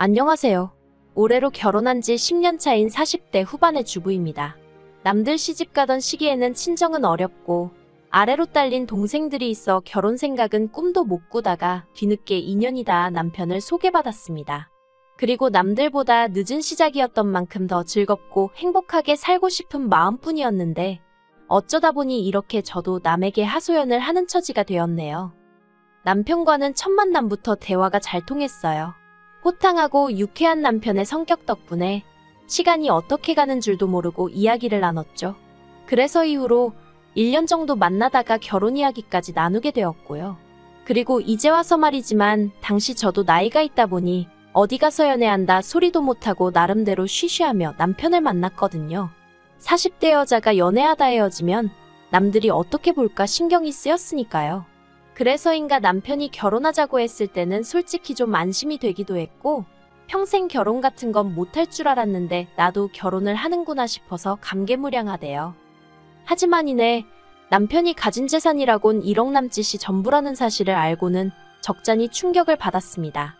안녕하세요. 올해로 결혼한 지 10년 차인 40대 후반의 주부입니다. 남들 시집가던 시기에는 친정은 어렵고 아래로 딸린 동생들이 있어 결혼 생각은 꿈도 못 꾸다가 뒤늦게 인연이다 남편을 소개받았습니다. 그리고 남들보다 늦은 시작이었던 만큼 더 즐겁고 행복하게 살고 싶은 마음뿐이었는데 어쩌다 보니 이렇게 저도 남에게 하소연을 하는 처지가 되었네요. 남편과는 첫 만남부터 대화가 잘 통했어요. 호탕하고 유쾌한 남편의 성격 덕분에 시간이 어떻게 가는 줄도 모르고 이야기를 나눴죠. 그래서 이후로 1년 정도 만나다가 결혼 이야기까지 나누게 되었고요. 그리고 이제 와서 말이지만 당시 저도 나이가 있다 보니 어디 가서 연애한다 소리도 못하고 나름대로 쉬쉬하며 남편을 만났거든요. 40대 여자가 연애하다 헤어지면 남들이 어떻게 볼까 신경이 쓰였으니까요. 그래서인가 남편이 결혼하자고 했을 때는 솔직히 좀 안심이 되기도 했고 평생 결혼 같은 건 못할 줄 알았는데 나도 결혼을 하는구나 싶어서 감개무량하대요. 하지만 이내 남편이 가진 재산이라곤 1억 남짓이 전부라는 사실을 알고는 적잖이 충격을 받았습니다.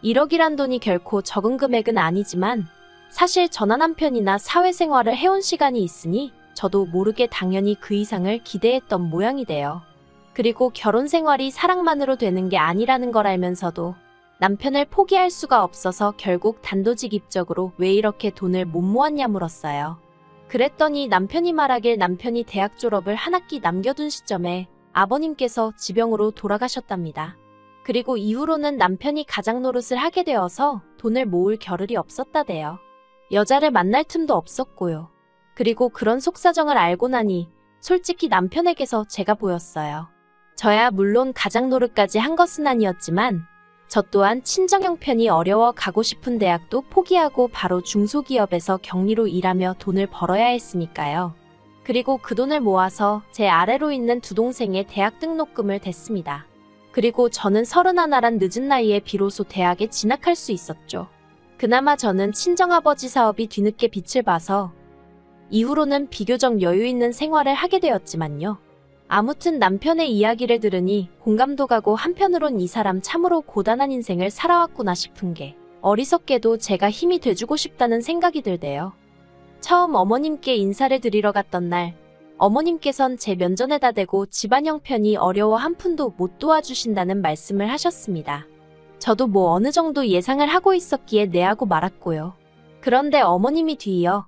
1억이란 돈이 결코 적은 금액은 아니지만 사실 저나 남편이나 사회생활을 해온 시간이 있으니 저도 모르게 당연히 그 이상을 기대했던 모양이 돼요. 그리고 결혼 생활이 사랑만으로 되는 게 아니라는 걸 알면서도 남편을 포기할 수가 없어서 결국 단도직입적으로 왜 이렇게 돈을 못 모았냐 물었어요. 그랬더니 남편이 말하길 남편이 대학 졸업을 한 학기 남겨둔 시점에 아버님께서 지병으로 돌아가셨답니다. 그리고 이후로는 남편이 가장 노릇을 하게 되어서 돈을 모을 겨를이 없었다대요. 여자를 만날 틈도 없었고요. 그리고 그런 속사정을 알고 나니 솔직히 남편에게서 제가 보였어요. 저야 물론 가장 노릇까지 한 것은 아니었지만 저 또한 친정 형편이 어려워 가고 싶은 대학도 포기하고 바로 중소기업에서 격리로 일하며 돈을 벌어야 했으니까요. 그리고 그 돈을 모아서 제 아래로 있는 두 동생의 대학 등록금을 댔습니다. 그리고 저는 31란 늦은 나이에 비로소 대학에 진학할 수 있었죠. 그나마 저는 친정아버지 사업이 뒤늦게 빛을 봐서 이후로는 비교적 여유 있는 생활을 하게 되었지만요. 아무튼 남편의 이야기를 들으니 공감도 가고 한편으론 이 사람 참으로 고단한 인생을 살아왔구나 싶은 게 어리석게도 제가 힘이 돼주고 싶다는 생각이 들대요. 처음 어머님께 인사를 드리러 갔던 날 어머님께선 제 면전에다 대고 집안 형편이 어려워 한 푼도 못 도와주신다는 말씀을 하셨습니다. 저도 뭐 어느 정도 예상을 하고 있었기에 네하고 말았고요. 그런데 어머님이 뒤이어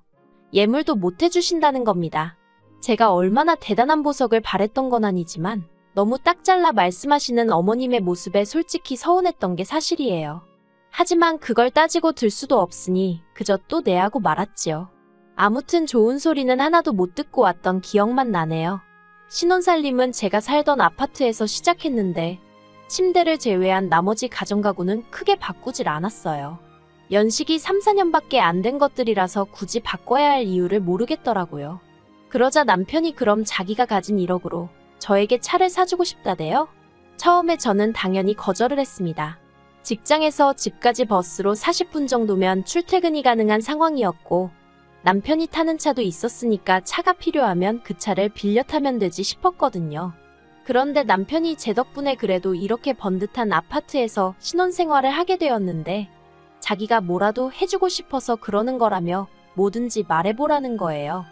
예물도 못 해주신다는 겁니다. 제가 얼마나 대단한 보석을 바랬던 건 아니지만 너무 딱 잘라 말씀하시는 어머님의 모습에 솔직히 서운했던 게 사실이에요. 하지만 그걸 따지고 들 수도 없으니 그저 또 네하고 말았지요. 아무튼 좋은 소리는 하나도 못 듣고 왔던 기억만 나네요. 신혼살림은 제가 살던 아파트에서 시작했는데 침대를 제외한 나머지 가정가구는 크게 바꾸질 않았어요. 연식이 3, 4년밖에 안 된 것들이라서 굳이 바꿔야 할 이유를 모르겠더라고요. 그러자 남편이 그럼 자기가 가진 1억으로 저에게 차를 사주고 싶다대요? 처음에 저는 당연히 거절을 했습니다. 직장에서 집까지 버스로 40분 정도면 출퇴근이 가능한 상황이었고 남편이 타는 차도 있었으니까 차가 필요하면 그 차를 빌려 타면 되지 싶었거든요. 그런데 남편이 제 덕분에 그래도 이렇게 번듯한 아파트에서 신혼생활을 하게 되었는데 자기가 뭐라도 해주고 싶어서 그러는 거라며 뭐든지 말해보라는 거예요.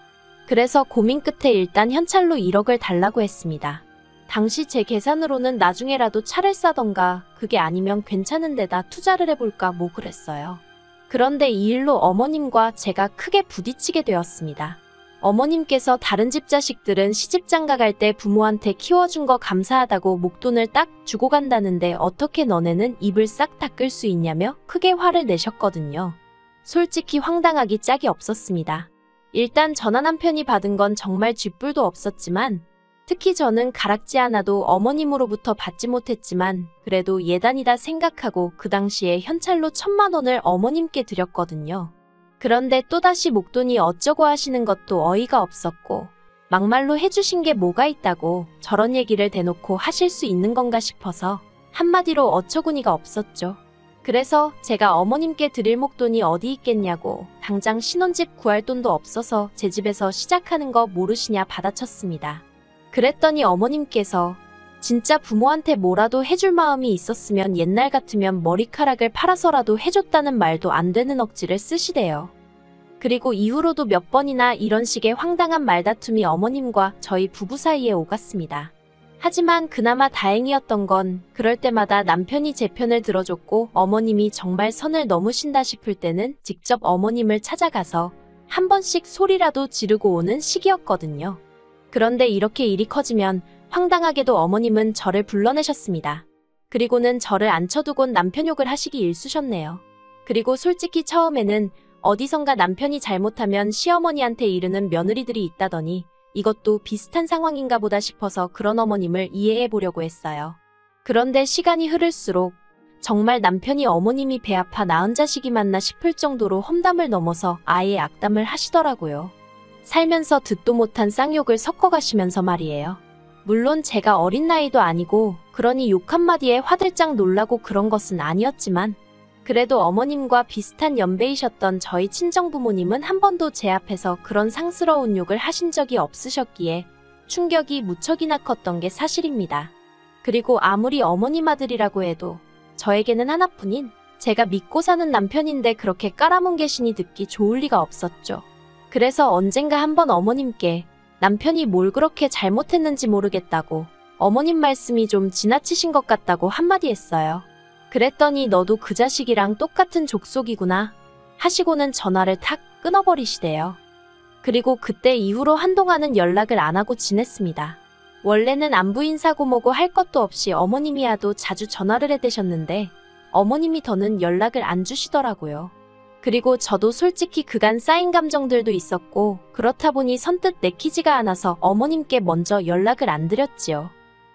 그래서 고민 끝에 일단 현찰로 1억을 달라고 했습니다. 당시 제 계산으로는 나중에라도 차를 사던가 그게 아니면 괜찮은 데다 투자를 해볼까 뭐 그랬어요. 그런데 이 일로 어머님과 제가 크게 부딪히게 되었습니다. 어머님께서 다른 집 자식들은 시집장가 갈 때 부모한테 키워준 거 감사하다고 목돈을 딱 주고 간다는데 어떻게 너네는 입을 싹 닦을 수 있냐며 크게 화를 내셨거든요. 솔직히 황당하기 짝이 없었습니다. 일단 저나 남편이 받은 건 정말 쥐뿔도 없었지만 특히 저는 가락지 하나도 어머님으로부터 받지 못했지만 그래도 예단이다 생각하고 그 당시에 현찰로 1,000만 원을 어머님께 드렸거든요. 그런데 또다시 목돈이 어쩌고 하시는 것도 어이가 없었고 막말로 해주신 게 뭐가 있다고 저런 얘기를 대놓고 하실 수 있는 건가 싶어서 한마디로 어처구니가 없었죠. 그래서 제가 어머님께 드릴 목돈이 어디 있겠냐고 당장 신혼집 구할 돈도 없어서 제 집에서 시작하는 거 모르시냐 받아쳤습니다. 그랬더니 어머님께서 진짜 부모한테 뭐라도 해줄 마음이 있었으면 옛날 같으면 머리카락을 팔아서라도 해줬다는 말도 안 되는 억지를 쓰시대요. 그리고 이후로도 몇 번이나 이런 식의 황당한 말다툼이 어머님과 저희 부부 사이에 오갔습니다. 하지만 그나마 다행이었던 건 그럴 때마다 남편이 제 편을 들어줬고 어머님이 정말 선을 넘으신다 싶을 때는 직접 어머님을 찾아가서 한 번씩 소리라도 지르고 오는 시기였거든요. 그런데 이렇게 일이 커지면 황당하게도 어머님은 저를 불러내셨습니다. 그리고는 저를 앉혀두곤 남편 욕을 하시기 일쑤셨네요. 그리고 솔직히 처음에는 어디선가 남편이 잘못하면 시어머니한테 이르는 며느리들이 있다더니 이것도 비슷한 상황인가 보다 싶어서 그런 어머님을 이해해 보려고 했어요. 그런데 시간이 흐를수록 정말 남편이 어머님이 배 아파 낳은 자식이 맞나 싶을 정도로 험담을 넘어서 아예 악담을 하시더라고요. 살면서 듣도 못한 쌍욕을 섞어가시면서 말이에요. 물론 제가 어린 나이도 아니고 그러니 욕 한마디에 화들짝 놀라고 그런 것은 아니었지만 그래도 어머님과 비슷한 연배이셨던 저희 친정부모님은 한 번도 제 앞에서 그런 상스러운 욕을 하신 적이 없으셨기에 충격이 무척이나 컸던 게 사실입니다. 그리고 아무리 어머님 아들이라고 해도 저에게는 하나뿐인 제가 믿고 사는 남편인데 그렇게 깔아뭉개시니 듣기 좋을 리가 없었죠. 그래서 언젠가 한번 어머님께 남편이 뭘 그렇게 잘못했는지 모르겠다고 어머님 말씀이 좀 지나치신 것 같다고 한마디 했어요. 그랬더니 너도 그 자식이랑 똑같은 족속이구나 하시고는 전화를 탁 끊어버리시대요. 그리고 그때 이후로 한동안은 연락을 안 하고 지냈습니다. 원래는 안부 인사고 뭐고 할 것도 없이 어머님이야도 자주 전화를 해대셨는데 어머님이 더는 연락을 안 주시더라고요. 그리고 저도 솔직히 그간 쌓인 감정들도 있었고 그렇다 보니 선뜻 내키지가 않아서 어머님께 먼저 연락을 안 드렸지요.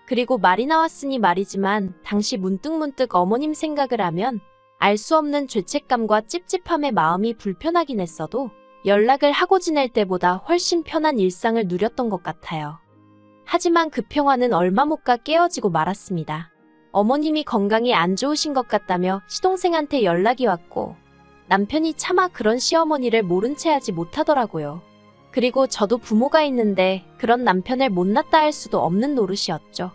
그리고 말이 나왔으니 말이지만 당시 문득문득 어머님 생각을 하면 알 수 없는 죄책감과 찝찝함에 마음이 불편하긴 했어도 연락을 하고 지낼 때보다 훨씬 편한 일상을 누렸던 것 같아요. 하지만 그 평화는 얼마 못 가 깨어지고 말았습니다. 어머님이 건강이 안 좋으신 것 같다며 시동생한테 연락이 왔고 남편이 차마 그런 시어머니를 모른 채 하지 못하더라고요. 그리고 저도 부모가 있는데 그런 남편을 못났다 할 수도 없는 노릇이었죠.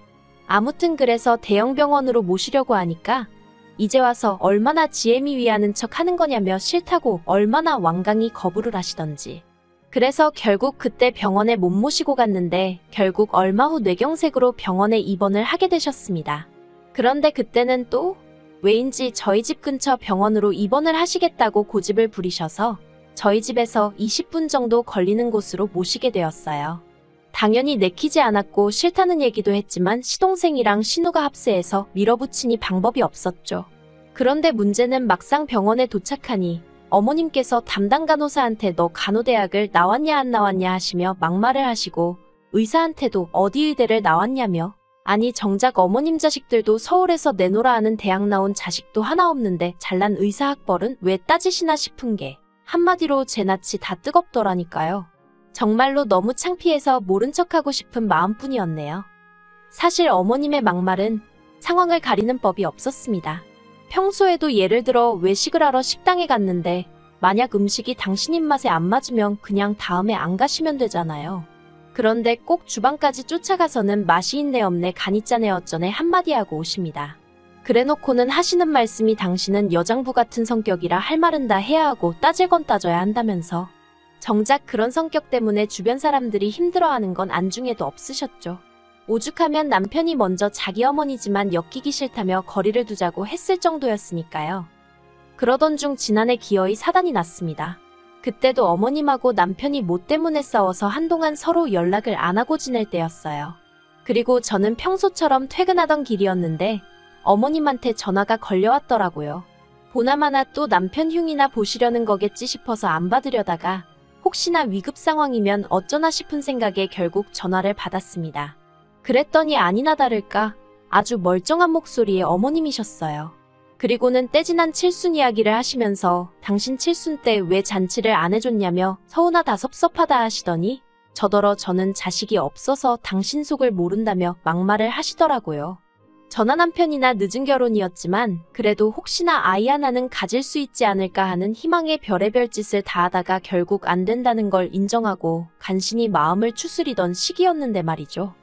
아무튼 그래서 대형병원으로 모시려고 하니까 이제 와서 얼마나 지혜미 위하는 척 하는 거냐며 싫다고 얼마나 완강히 거부를 하시던지. 그래서 결국 그때 병원에 못 모시고 갔는데 결국 얼마 후 뇌경색으로 병원에 입원을 하게 되셨습니다. 그런데 그때는 또 왜인지 저희 집 근처 병원으로 입원을 하시겠다고 고집을 부리셔서 저희 집에서 20분 정도 걸리는 곳으로 모시게 되었어요. 당연히 내키지 않았고 싫다는 얘기도 했지만 시동생이랑 신우가 합세해서 밀어붙이니 방법이 없었죠. 그런데 문제는 막상 병원에 도착하니 어머님께서 담당 간호사한테 너 간호대학을 나왔냐 안 나왔냐 하시며 막말을 하시고 의사한테도 어디 의대를 나왔냐며 아니 정작 어머님 자식들도 서울에서 내놓으라 하는 대학 나온 자식도 하나 없는데 잘난 의사학벌은 왜 따지시나 싶은 게 한마디로 제 낯이 다 뜨겁더라니까요. 정말로 너무 창피해서 모른 척하고 싶은 마음뿐이었네요. 사실 어머님의 막말은 상황을 가리는 법이 없었습니다. 평소에도 예를 들어 외식을 하러 식당에 갔는데 만약 음식이 당신 입맛에 안 맞으면 그냥 다음에 안 가시면 되잖아요. 그런데 꼭 주방까지 쫓아가서는 맛이 있네 없네 간이 짜네 어쩌네 한마디 하고 오십니다. 그래놓고는 하시는 말씀이 당신은 여장부 같은 성격이라 할 말은 다 해야 하고 따질 건 따져야 한다면서 정작 그런 성격 때문에 주변 사람들이 힘들어하는 건 안중에도 없으셨죠. 오죽하면 남편이 먼저 자기 어머니지만 엮이기 싫다며 거리를 두자고 했을 정도였으니까요. 그러던 중 지난해 기어이 사단이 났습니다. 그때도 어머님하고 남편이 뭐 때문에 싸워서 한동안 서로 연락을 안 하고 지낼 때였어요. 그리고 저는 평소처럼 퇴근하던 길이었는데 어머님한테 전화가 걸려왔더라고요. 보나마나 또 남편 흉이나 보시려는 거겠지 싶어서 안 받으려다가 혹시나 위급 상황이면 어쩌나 싶은 생각에 결국 전화를 받았습니다. 그랬더니 아니나 다를까 아주 멀쩡한 목소리의 어머님이셨어요. 그리고는 떼지난 칠순 이야기를 하시면서 당신 칠순 때 왜 잔치를 안 해줬냐며 서운하다 섭섭하다 하시더니 저더러 저는 자식이 없어서 당신 속을 모른다며 막말을 하시더라고요. 전화 남편이나 늦은 결혼이었지만 그래도 혹시나 아이 하나는 가질 수 있지 않을까 하는 희망의 별의별 짓을 다 하다가 결국 안 된다는 걸 인정하고 간신히 마음을 추스리던 시기였는데 말이죠.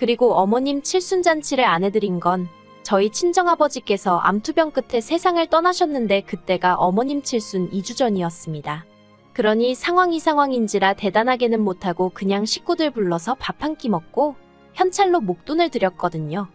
그리고 어머님 칠순잔치를 안 해드린 건 저희 친정아버지께서 암투병 끝에 세상을 떠나셨는데 그때가 어머님 칠순 2주 전이었습니다. 그러니 상황이 상황인지라 대단하게는 못하고 그냥 식구들 불러서 밥 한 끼 먹고 현찰로 목돈을 드렸거든요.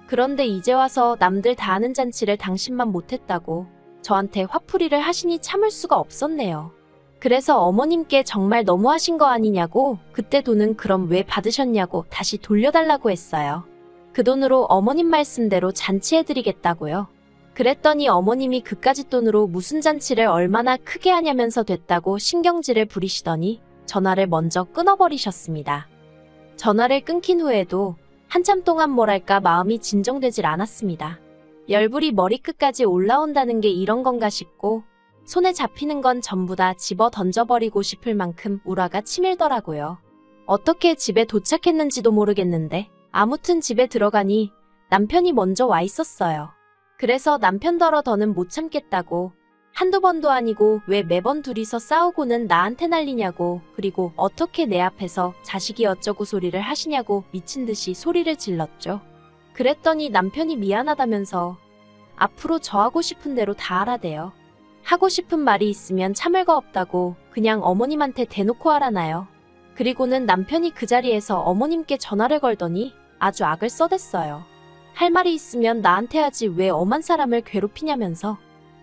그런데 이제 와서 남들 다 하는 잔치를 당신만 못했다고 저한테 화풀이를 하시니 참을 수가 없었네요. 그래서 어머님께 정말 너무하신 거 아니냐고 그때 돈은 그럼 왜 받으셨냐고 다시 돌려달라고 했어요. 그 돈으로 어머님 말씀대로 잔치해드리겠다고요. 그랬더니 어머님이 그까짓 돈으로 무슨 잔치를 얼마나 크게 하냐면서 됐다고 신경질을 부리시더니 전화를 먼저 끊어버리셨습니다. 전화를 끊긴 후에도 한참 동안 뭐랄까 마음이 진정되질 않았습니다. 열불이 머리끝까지 올라온다는 게 이런 건가 싶고 손에 잡히는 건 전부 다 집어 던져버리고 싶을 만큼 우라가 치밀더라고요. 어떻게 집에 도착했는지도 모르겠는데 아무튼 집에 들어가니 남편이 먼저 와 있었어요. 그래서 남편더러 더는 못 참겠다고 한두 번도 아니고 왜 매번 둘이서 싸우고는 나한테 난리냐고 그리고 어떻게 내 앞에서 자식이 어쩌고 소리를 하시냐고 미친 듯이 소리를 질렀죠. 그랬더니 남편이 미안하다면서 앞으로 저 하고 싶은 대로 다 하라대요. 하고 싶은 말이 있으면 참을 거 없다고 그냥 어머님한테 대놓고 하라나요. 그리고는 남편이 그 자리에서 어머님께 전화를 걸더니 아주 악을 써댔어요. 할 말이 있으면 나한테 하지 왜 엄한 사람을 괴롭히냐면서.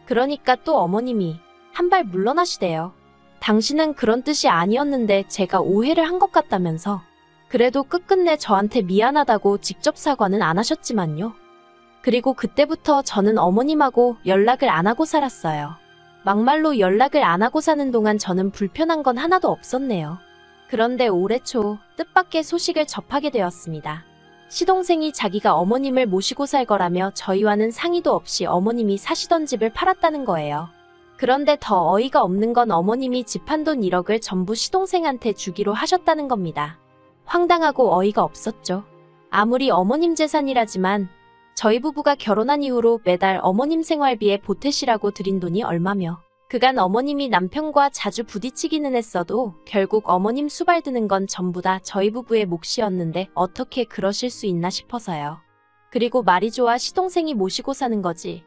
그러니까 또 어머님이 한 발 물러나시대요. 당신은 그런 뜻이 아니었는데 제가 오해를 한 것 같다면서. 그래도 끝끝내 저한테 미안하다고 직접 사과는 안 하셨지만요. 그리고 그때부터 저는 어머님하고 연락을 안 하고 살았어요. 막말로 연락을 안 하고 사는 동안 저는 불편한 건 하나도 없었네요. 그런데 올해 초 뜻밖의 소식을 접하게 되었습니다. 시동생이 자기가 어머님을 모시고 살 거라며 저희와는 상의도 없이 어머님이 사시던 집을 팔았다는 거예요. 그런데 더 어이가 없는 건 어머님이 집 한 돈 1억을 전부 시동생한테 주기로 하셨다는 겁니다. 황당하고 어이가 없었죠. 아무리 어머님 재산이라지만 저희 부부가 결혼한 이후로 매달 어머님 생활비에 보태시라고 드린 돈이 얼마며 그간 어머님이 남편과 자주 부딪히기는 했어도 결국 어머님 수발 드는 건 전부 다 저희 부부의 몫이었는데 어떻게 그러실 수 있나 싶어서요. 그리고 말이 좋아 시동생이 모시고 사는 거지.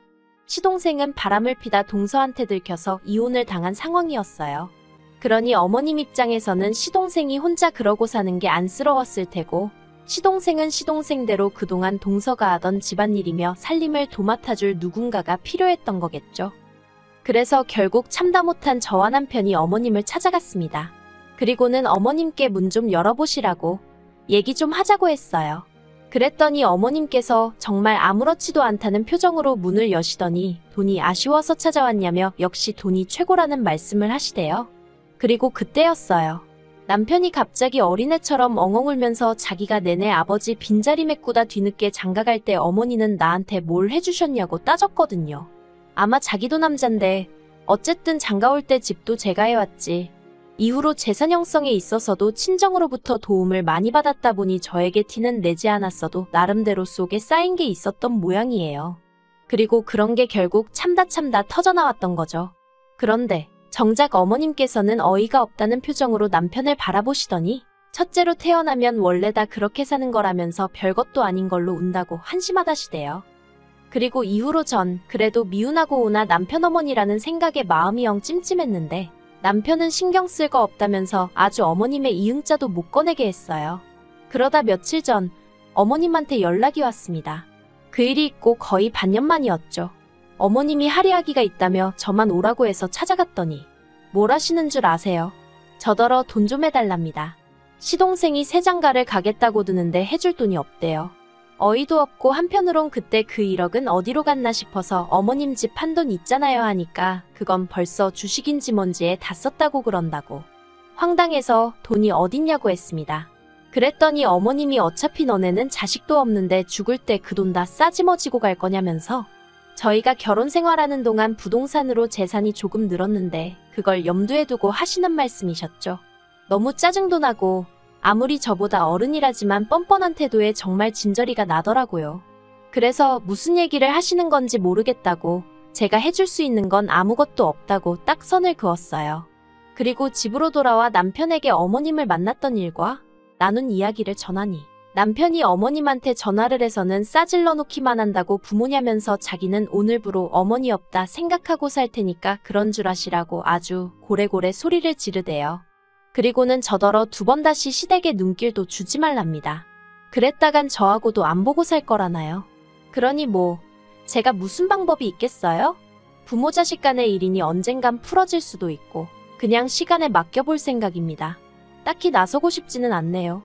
시동생은 바람을 피다 동서한테 들켜서 이혼을 당한 상황이었어요. 그러니 어머님 입장에서는 시동생이 혼자 그러고 사는 게 안쓰러웠을 테고 시동생은 시동생대로 그동안 동서가 하던 집안일이며 살림을 도맡아줄 누군가가 필요했던 거겠죠. 그래서 결국 참다 못한 저와 남편이 어머님을 찾아갔습니다. 그리고는 어머님께 문 좀 열어보시라고 얘기 좀 하자고 했어요. 그랬더니 어머님께서 정말 아무렇지도 않다는 표정으로 문을 여시더니 돈이 아쉬워서 찾아왔냐며 역시 돈이 최고라는 말씀을 하시대요. 그리고 그때였어요. 남편이 갑자기 어린애처럼 엉엉 울면서 자기가 내내 아버지 빈자리 메꾸다 뒤늦게 장가갈 때 어머니는 나한테 뭘 해주셨냐고 따졌거든요. 아마 자기도 남잔데 어쨌든 장가올 때 집도 제가 해왔지. 이후로 재산 형성에 있어서도 친정으로부터 도움을 많이 받았다 보니 저에게 티는 내지 않았어도 나름대로 속에 쌓인 게 있었던 모양이에요. 그리고 그런 게 결국 참다 터져나왔던 거죠. 그런데 정작 어머님께서는 어이가 없다는 표정으로 남편을 바라보시더니 첫째로 태어나면 원래 다 그렇게 사는 거라면서 별것도 아닌 걸로 운다고 한심하다시대요. 그리고 이후로 전 그래도 미운하고 오나 남편 어머니라는 생각에 마음이 영 찜찜했는데 남편은 신경 쓸 거 없다면서 아주 어머님의 이응자도 못 꺼내게 했어요. 그러다 며칠 전 어머님한테 연락이 왔습니다. 그 일이 있고 거의 반년 만이었죠. 어머님이 할이하기가 있다며 저만 오라고 해서 찾아갔더니 뭘 하시는 줄 아세요? 저더러 돈 좀 해달랍니다. 시동생이 새장가를 가겠다고 드는데 해줄 돈이 없대요. 어이도 없고 한편으론 그때 그 1억은 어디로 갔나 싶어서 어머님 집 한 돈 있잖아요 하니까 그건 벌써 주식인지 뭔지에 다 썼다고 그런다고. 황당해서 돈이 어딨냐고 했습니다. 그랬더니 어머님이 어차피 너네는 자식도 없는데 죽을 때 그 돈 다 싸지머지고 갈 거냐면서 저희가 결혼 생활하는 동안 부동산으로 재산이 조금 늘었는데 그걸 염두에 두고 하시는 말씀이셨죠. 너무 짜증도 나고 아무리 저보다 어른이라지만 뻔뻔한 태도에 정말 진저리가 나더라고요. 그래서 무슨 얘기를 하시는 건지 모르겠다고 제가 해줄 수 있는 건 아무것도 없다고 딱 선을 그었어요. 그리고 집으로 돌아와 남편에게 어머님을 만났던 일과 나눈 이야기를 전하니 남편이 어머님한테 전화를 해서는 싸질러 놓기만 한다고 부모냐면서 자기는 오늘부로 어머니 없다 생각하고 살 테니까 그런 줄 아시라고 아주 고래고래 소리를 지르대요. 그리고는 저더러 2번 다시 시댁에 눈길도 주지 말랍니다. 그랬다간 저하고도 안 보고 살 거라나요. 그러니 뭐 제가 무슨 방법이 있겠어요? 부모 자식 간의 일이니 언젠간 풀어질 수도 있고 그냥 시간에 맡겨볼 생각입니다. 딱히 나서고 싶지는 않네요.